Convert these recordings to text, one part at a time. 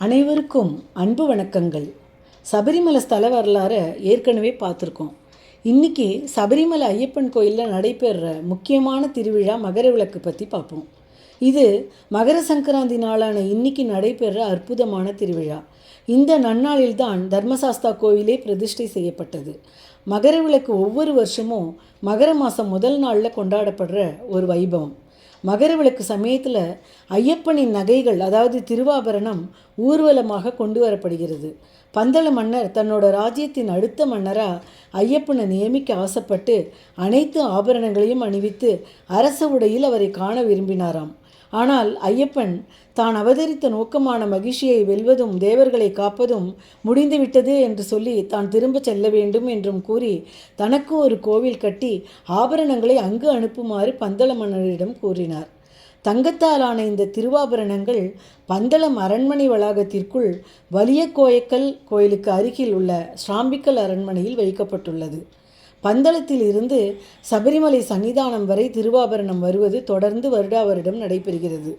அனைவருக்கும் அன்பு வணக்கங்கள். சபரிமலை ஸ்தல வரலாறை ஏற்கனவே பார்த்துருக்கோம். இன்றைக்கி சபரிமலை ஐயப்பன் கோயிலில் நடைபெறுற முக்கியமான திருவிழா மகர விளக்கு பற்றி பார்ப்போம். இது மகர சங்கராந்தி நாளான இன்னைக்கு நடைபெறுற அற்புதமான திருவிழா. இந்த நன்னாளில்தான் தர்மசாஸ்தா கோயிலே பிரதிஷ்டை செய்யப்பட்டது. மகர விளக்கு ஒவ்வொரு வருஷமும் மகர மாதம் முதல் நாளில் கொண்டாடப்படுற ஒரு வைபவம். மகர விளக்கு சமயத்தில் ஐயப்பனின் நகைகள், அதாவது திருவாபரணம், ஊர்வலமாக கொண்டு வரப்படுகிறது. பந்தள மன்னர் தன்னோட ராஜ்யத்தின் அடுத்த மன்னராக ஐயப்பனை நியமிக்க ஆசைப்பட்டு அனைத்து ஆபரணங்களையும் அணிவித்து அரச உடையில் அவரை காண விரும்பினாராம். ஆனால் ஐயப்பன் தான் அவதரித்த நோக்கமான மகிழ்ச்சியை வெல்வதும் தேவர்களை காப்பதும் முடிந்துவிட்டது என்று சொல்லி தான் திரும்ப செல்ல வேண்டும் என்றும் கூறி தனக்கு ஒரு கோவில் கட்டி ஆபரணங்களை அங்கு அனுப்புமாறு பந்தள மன்னரிடம் கூறினார். தங்கத்தாலான இந்த திருவாபரணங்கள் பந்தளம் அரண்மனை வளாகத்திற்குள் வலிய கோயக்கல் கோயிலுக்கு அருகில் உள்ள ஸ்ராம்பிக்கல் அரண்மனையில் வைக்கப்பட்டுள்ளது. பந்தளத்தில் இருந்து சபரிமலை சன்னிதானம் வரை திருவாபரணம் வருவது தொடர்ந்து வருடா வருடம் நடைபெறுகிறது.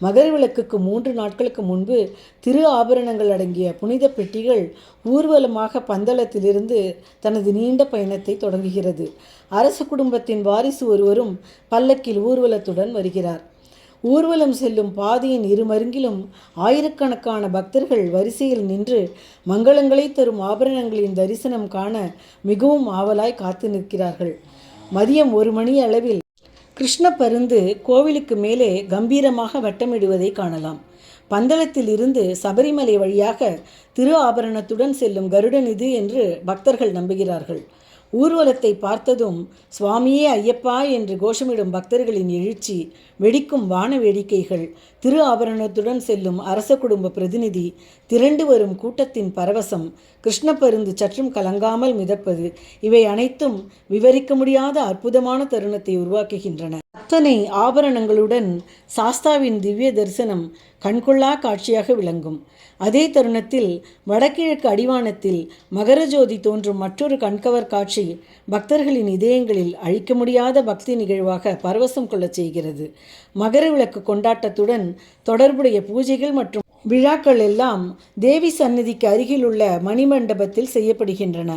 மகர விளக்குக்கு 3 நாட்களுக்கு முன்பு திரு ஆபரணங்கள் அடங்கிய புனித பெட்டிகள் ஊர்வலமாக பந்தளத்திலிருந்து தனது நீண்ட பயணத்தை தொடங்குகிறது. அரச குடும்பத்தின் வாரிசு ஒருவரும் பல்லக்கில் ஊர்வலத்துடன் வருகிறார். ஊர்வலம் செல்லும் பாதையின் இருமருங்கிலும் ஆயிரக்கணக்கான பக்தர்கள் வரிசையில் நின்று மங்களங்களை தரும் ஆபரணங்களின் தரிசனம் காண மிகவும் ஆவலாய் காத்து நிற்கிறார்கள். மதியம் 1 மணி அளவில் கிருஷ்ண பருந்து கோவிலுக்கு மேலே கம்பீரமாக வட்டமிடுவதை காணலாம். பந்தளத்தில் இருந்து சபரிமலை வழியாக திரு ஆபரணத்துடன் செல்லும் கருடன் இது என்று பக்தர்கள் நம்புகிறார்கள். ஊர்வலத்தை பார்த்ததும் சுவாமியே ஐயப்பா என்று கோஷமிடும் பக்தர்களின் எழுச்சி, வெடிக்கும் வான வேடிக்கைகள், திரு ஆபரணத்துடன் செல்லும் அரச குடும்ப பிரதிநிதி, திரண்டு வரும் கூட்டத்தின் பரவசம், கிருஷ்ணப்பருந்து சற்றும் கலங்காமல் மிதப்பது, இவை அனைத்தும் விவரிக்க முடியாத அற்புதமான தருணத்தை உருவாக்குகின்றன. அத்தனை ஆபரணங்களுடன் சாஸ்தாவின் திவ்ய தரிசனம் கண்கொள்ளா காட்சியாக விளங்கும். அதே தருணத்தில் வடகிழக்கு அடிவானத்தில் மகரஜோதி தோன்றும் மற்றொரு கண்கவர் காட்சி பக்தர்களின் இதயங்களில் அழிக்க முடியாத பக்தி நிகழ்வாக பரவசம் கொள்ளச் செய்கிறது. மகர விளக்கு கொண்டாட்டத்துடன் தொடர்புடைய பூஜைகள் மற்றும் விழாக்கள் எல்லாம் தேவி சந்நிதிக்கு அருகில் உள்ள மணிமண்டபத்தில் செய்யப்படுகின்றன.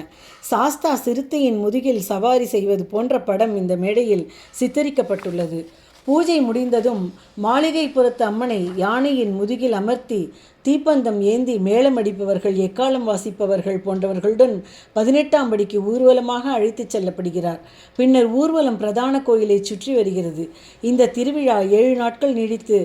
சாஸ்தா சிறுத்தையின் முதுகில் சவாரி செய்வது போன்ற படம் இந்த மேடையில் சித்தரிக்கப்பட்டுள்ளது. பூஜை முடிந்ததும் மாளிகைப்புறத்து அம்மனை யானையின் முதுகில் அமர்த்தி தீப்பந்தம் ஏந்தி மேளமடிப்பவர்கள், எக்காலம் வாசிப்பவர்கள் போன்றவர்களுடன் 18ஆம் படிக்கு ஊர்வலமாக அழைத்துச் செல்லப்படுகிறார். பின்னர் ஊர்வலம் பிரதான கோயிலை சுற்றி வருகிறது. இந்த திருவிழா 7 நாட்கள் நீடித்து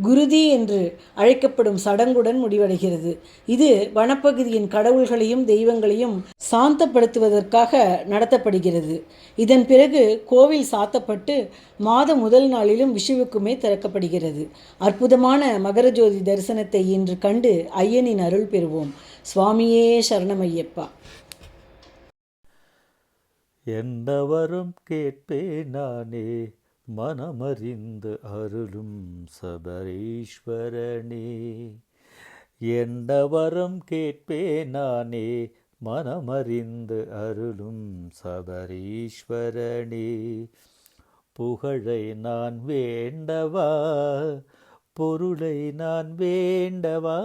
குருதி என்று அழைக்கப்படும் சடங்குடன் முடிவடைகிறது. இது வனப்பகுதியின் கடவுள்களையும் தெய்வங்களையும் சாந்தப்படுத்துவதற்காக நடத்தப்படுகிறது. இதன் பிறகு கோவில் சாத்தப்பட்டு மாத முதல் நாளிலும் விஷுவுக்குமே திறக்கப்படுகிறது. அற்புதமான மகரஜோதி தரிசனத்தை இன்று கண்டு ஐயனின் அருள் பெறுவோம். சுவாமியே சரணமையப்பா. என்னவரும் கேட்பே நானே, மனமறிந்து அருளும் சபரீஸ்வரனே. என்னவரம் கேட்பே நானே, மனமறிந்து அருளும் சபரீஸ்வரனே. புகழை நான் வேண்டவா, பொருளை நான் வேண்டவா,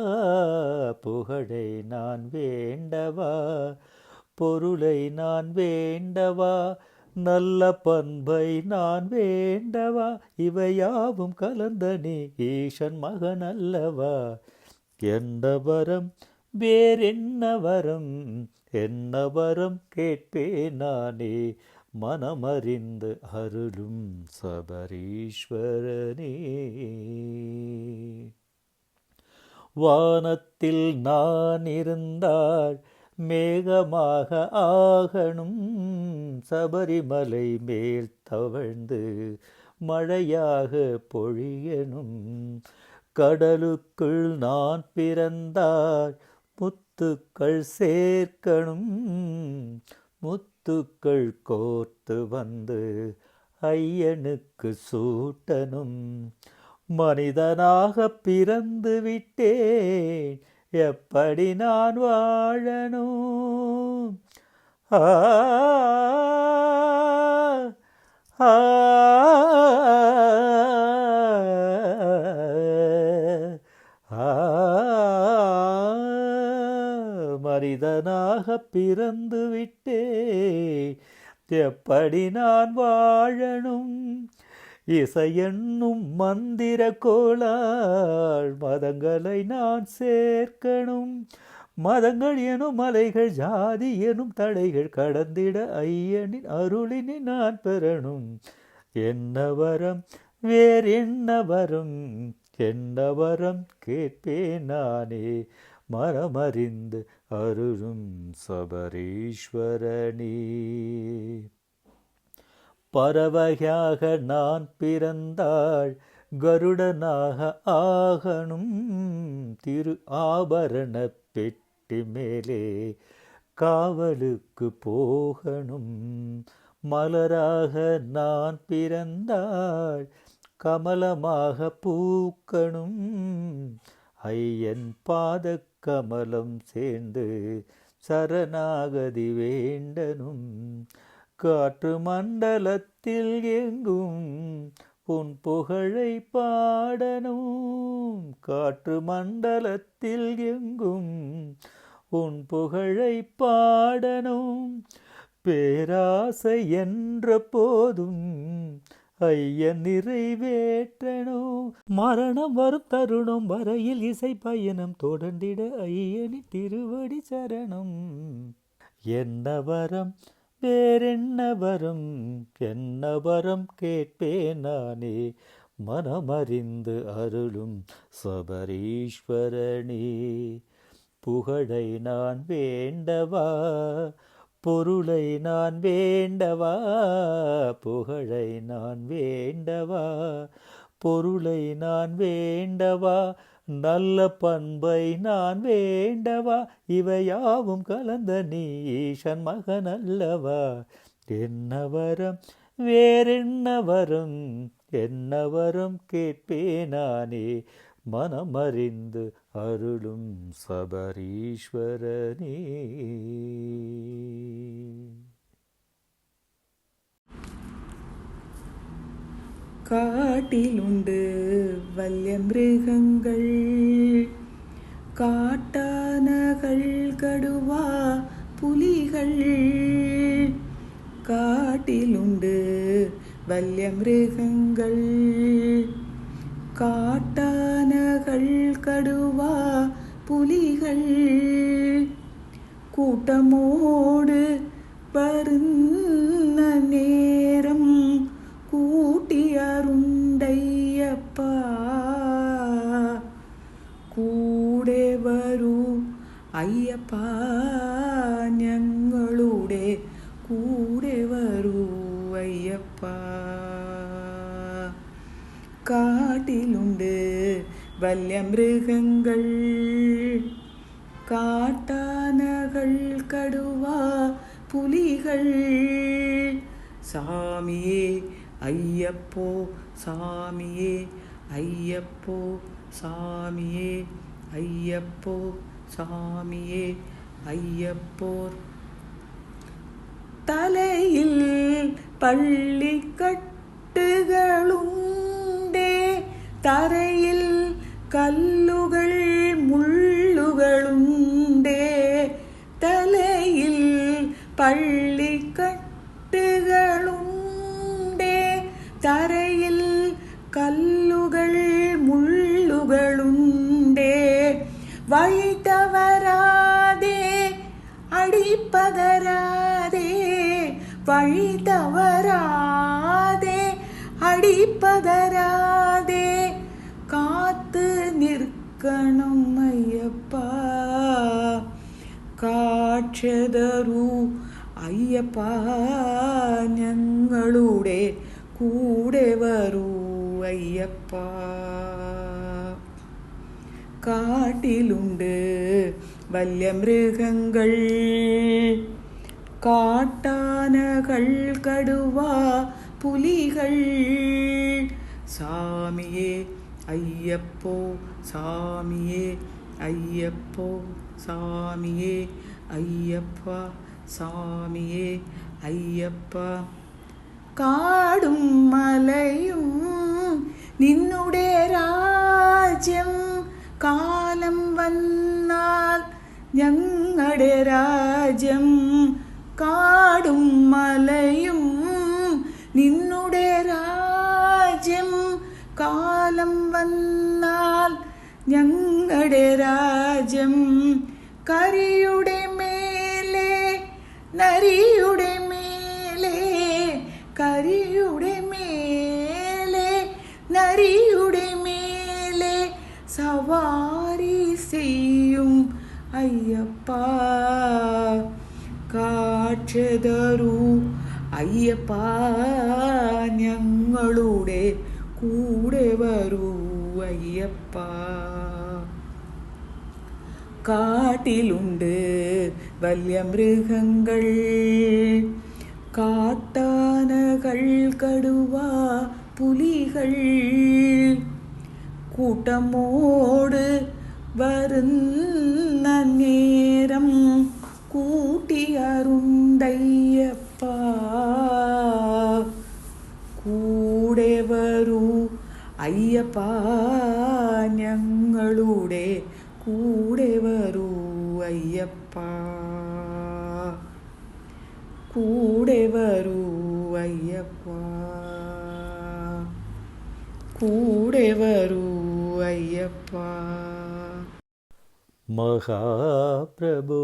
புகழை நான் வேண்டவா, பொருளை நான் வேண்டவா, நல்ல பண்பை நான் வேண்டவா, இவையாவும் கலந்தனே ஈசன் மகன் அல்லவா. என்ன வரம் வேறென்ன வரம், என்ன வரம் கேட்பே நானே, மனமறிந்து அருளும் சபரீஸ்வரனே. வானத்தில் நான் இருந்தால் மேகமாக ஆகணும், சபரிமலை மேல் தவழ்ந்து மழையாக பொழியணும். கடலுக்குள் நான் பிறந்தால் முத்துக்கள் சேர்க்கணும், முத்துக்கள் கோர்த்து வந்து ஐயனுக்கு சூட்டணும். மனிதனாக பிறந்து விட்டேன், எப்படி நான் வாழணும்? ஆ ஆ ஆ மனிதனாக பிறந்து விட்டேன், எப்படி நான் வாழணும்? இசையென்னும் மந்திர கோளால் மதங்களை நான் சேர்க்கணும். மதங்கள் எனும் மலைகள், ஜாதி எனும் தடைகள் கடந்திட ஐயனின் அருளினை நான் பெறணும். என்ன வரம், வேறென்ன வரம், என்ன வரம் கேட்பேன் நானே, மனமறிந்து அருளும் சபரீஸ்வரனே. பறவையாக நான் பிறந்தாள், கருடனாக ஆகணும். திரு ஆபரண பெட்டி மேலே காவலுக்கு போகணும். மலராக நான் பிறந்தாள், கமலமாக பூக்கணும். ஐயன் பாத கமலம் சேர்ந்து சரணாகதி வேண்டனும். காற்று மண்டலத்தில் எங்கும் உன் புகழை பாடணும். காற்று மண்டலத்தில் எங்கும் உன் புகழை பாடணும். பேராசை என்ற போதும் ஐயன் நிறைவேற்றணும். மரணம் வரும் தருணம் வரையில் இசை பயணம் தொடர்ந்திட ஐயனின் திருவடி சரணம். என்ன வரம், வேறென்ன வரம், என்ன வரம் கேட்பேன் நானே, மனமறிந்து அருளும் சபரீஸ்வரனே. புகழை நான் வேண்டவா, பொருளை நான் வேண்டவா, புகழை நான் வேண்டவா, பொருளை நான் வேண்டவா, நல்ல பண்பை நான் வேண்டவா, இவையாவும் கலந்த நீ ஈசன் மகன் அல்லவா. என்ன வரம், வேறென்ன வரம், என்ன வரம் கேட்பேன் நானே, மனமறிந்து அருளும் சபரீஸ்வரனே. காட்டிலுண்டு வல்யமிருகங்கள், காட்டானகள் கடுவா புலிகள். காட்டிலுண்டு வல்யமிருகங்கள், காட்டானகள் கடுவா புலிகள். கூட்டமோடு வருந்த நேரம் കൂട്ടി അരുണ്ടയ്യപ്പാ. കൂടെ വരൂ അയ്യപ്പാ, ഞങ്ങളുടെ കൂടെ വരൂ അയ്യപ്പാ. കാട്ടിലുണ്ട് വല്യമൃഗങ്ങൾ, കാട്ടാനകൾ കടുവാ പുലികൾ. சாமியே ஐயப்போ, சாமியே ஐயப்போ, சாமியே ஐயப்போ, சாமியே ஐயப்போ. தலையில் பள்ளிக்கட்டுகளுண்டே, தரையில் கல்லுகள் முள்ளுகளுண்டே. தலையில் பள்ளிக்கட்டுகளுண்டே, தரையில் கல்லுகள் முள்ளுகளுண்டே. வழி தவறாதே அடிப்பதராதே, வழி தவறாதே அடிப்பதராதே. காத்து நிற்கணும் ஐயப்பா, കാക്ഷതരൂ അയ്യപ്പാ, ഞങ്ങളുടെ കൂടെ വരൂ അയ്യപ്പാ. കാട്ടിലുണ്ട് വല്യമൃഗങ്ങൾ, കാട്ടാനകൾ കടുവാ പുലികൾ. சாமியே ஐயப்போ, சாமியே ஐயப்போ, சாமியே ஐயப்பா, சாமியே ஐயப்பா. കാടും മലയും നിന്നുടെ രാജ്യം, കാലം വന്നാൽ ഞങ്ങളുടെ ഞങ്ങളുടെ രാജ്യം കാടും മലയും നിന്നുടെ രാജ്യം കാലം വന്നാൽ ഞങ്ങളുടെ രാജ്യം കരിയുടെ മേലെ നരിയുടെ മേലെ കരിയുടെ മേലെ നരിയുടെ മേലെ സവാരി ചെയ്യും അയ്യപ്പ കാഴ്ചതരൂ അയ്യപ്പ ഞങ്ങളുടെ കൂടെ വരൂ അയ്യപ്പ കാട്ടിലുണ്ട് വലിയ മൃഗങ്ങൾ കാട്ടാനകൾ കടുവ പുലികൾ കൂട്ടമോട് വരുന്ന നേരം കൂട്ടിയറുണ്ടയ്യപ്പ കൂടെ വരൂ അയ്യപ്പ ഞങ്ങളുടെ കൂടെ വരൂ അയ്യപ്പ കൂടെ വരൂ അയ്യപ്പ കൂടെ വരൂ അയ്യപ്പ மகாபிரபு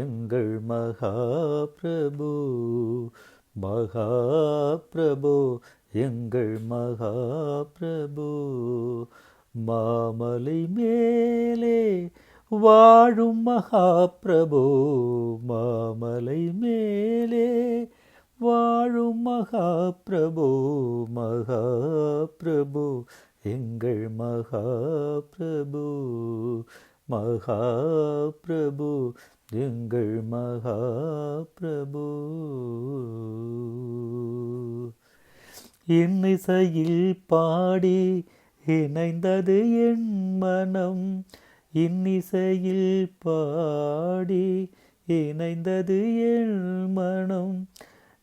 எங்கள் மகாபிரபு மகாபிரபு எங்கள் மகாபிரபு மாமலை மேலே வாழும் மகாபிரபு மாமலை மேலே வாழும் மகாபிரபு மகாபிரபு எங்கள் மகாபிரபு மகாபிரபு எங்கள் மகாபிரபு இன்னிசையில் பாடி இணைந்தது என் மனம் இன்னிசையில் பாடி இணைந்தது என் மனம்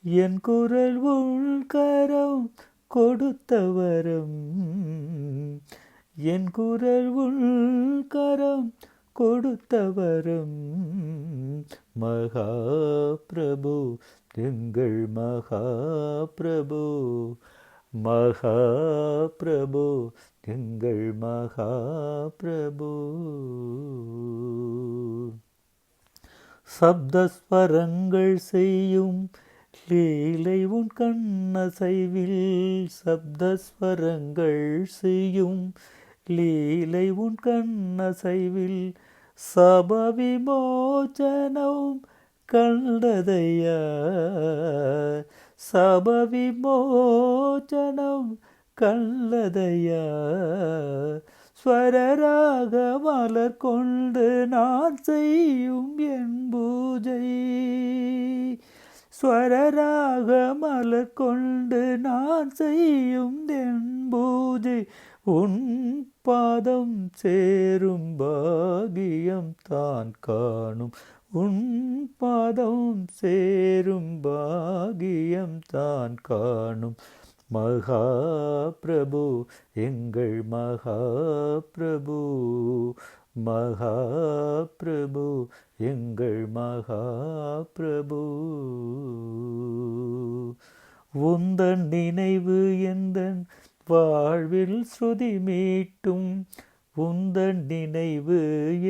என் குரல் உள்கரம் கொடுத்த வரம் என் குரல் உள்கரம் கொடுத்த வரம் மகாபிரபு எங்கள் மகாபிரபு மகாபிரபு எங்கள் மகாபிரபு சப்தஸ்வரங்கள் செய்யும் லீலை உன் கண்ணசைவில் சப்தஸ்வரங்கள் செய்யும் லீலை உன் கண்ணசைவில் சபவிமோச்சனம் கண்டதையா சபவிமோச்சனம் கண்டதையா ஸ்வரராக மலர் கொண்டு நான் செய்யும் என் பூஜை ஸ்வரராக மலர் கொண்டு நான் செய்யும் என் பூஜை உன் பாதம் சேரும் பாகியம் தான் காணும் உன் பாதம் சேரும் பாகியம் தான் காணும் மகாபிரபு எங்கள் மகாபிரபு மகாபிரபு எங்கள் மகாபிரபு உந்தன் நினைவு எந்தன் வாழ்வில் ஸ்ருதி மீட்டும் உந்தன் நினைவு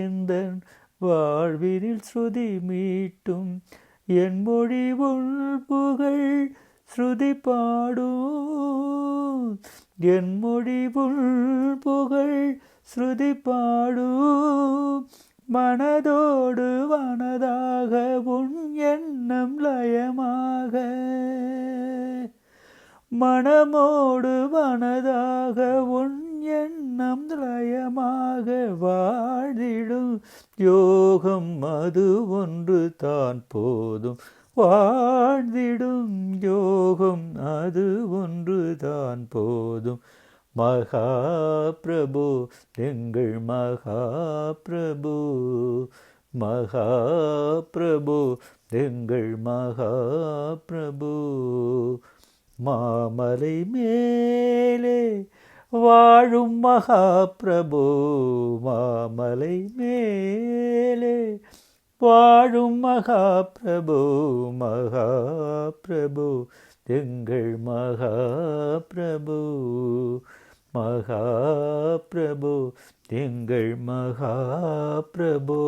எந்தன் வாழ்வில் ஸ்ருதி மீட்டும் என் மொழி உள் புகழ் ஸ்ருதி பாடும் என் மொழி உள் புகழ் ஸ்ருதி பாடும் மனதோடு வனதாக உன் எண்ணம் லயமாக மனமோடு வனதாக உன் எண்ணம் லயமாக வாழ்ந்திடும் யோகம் அது ஒன்று தான் போதும் வாழ்ந்திடும் யோகம் அது ஒன்று தான் போதும் மகாபிரபு எங்கள் மகாபிரபு மகாபிரபு எங்கள் மகாபிரபு மாமலை மேலே வாழும் மகாபிரபு மாமலை மேலே வாழும் மகா பிரபு மகா பிரபு எங்கள் மகா பிரபு மகா பிரபு எங்கள் மகா பிரபு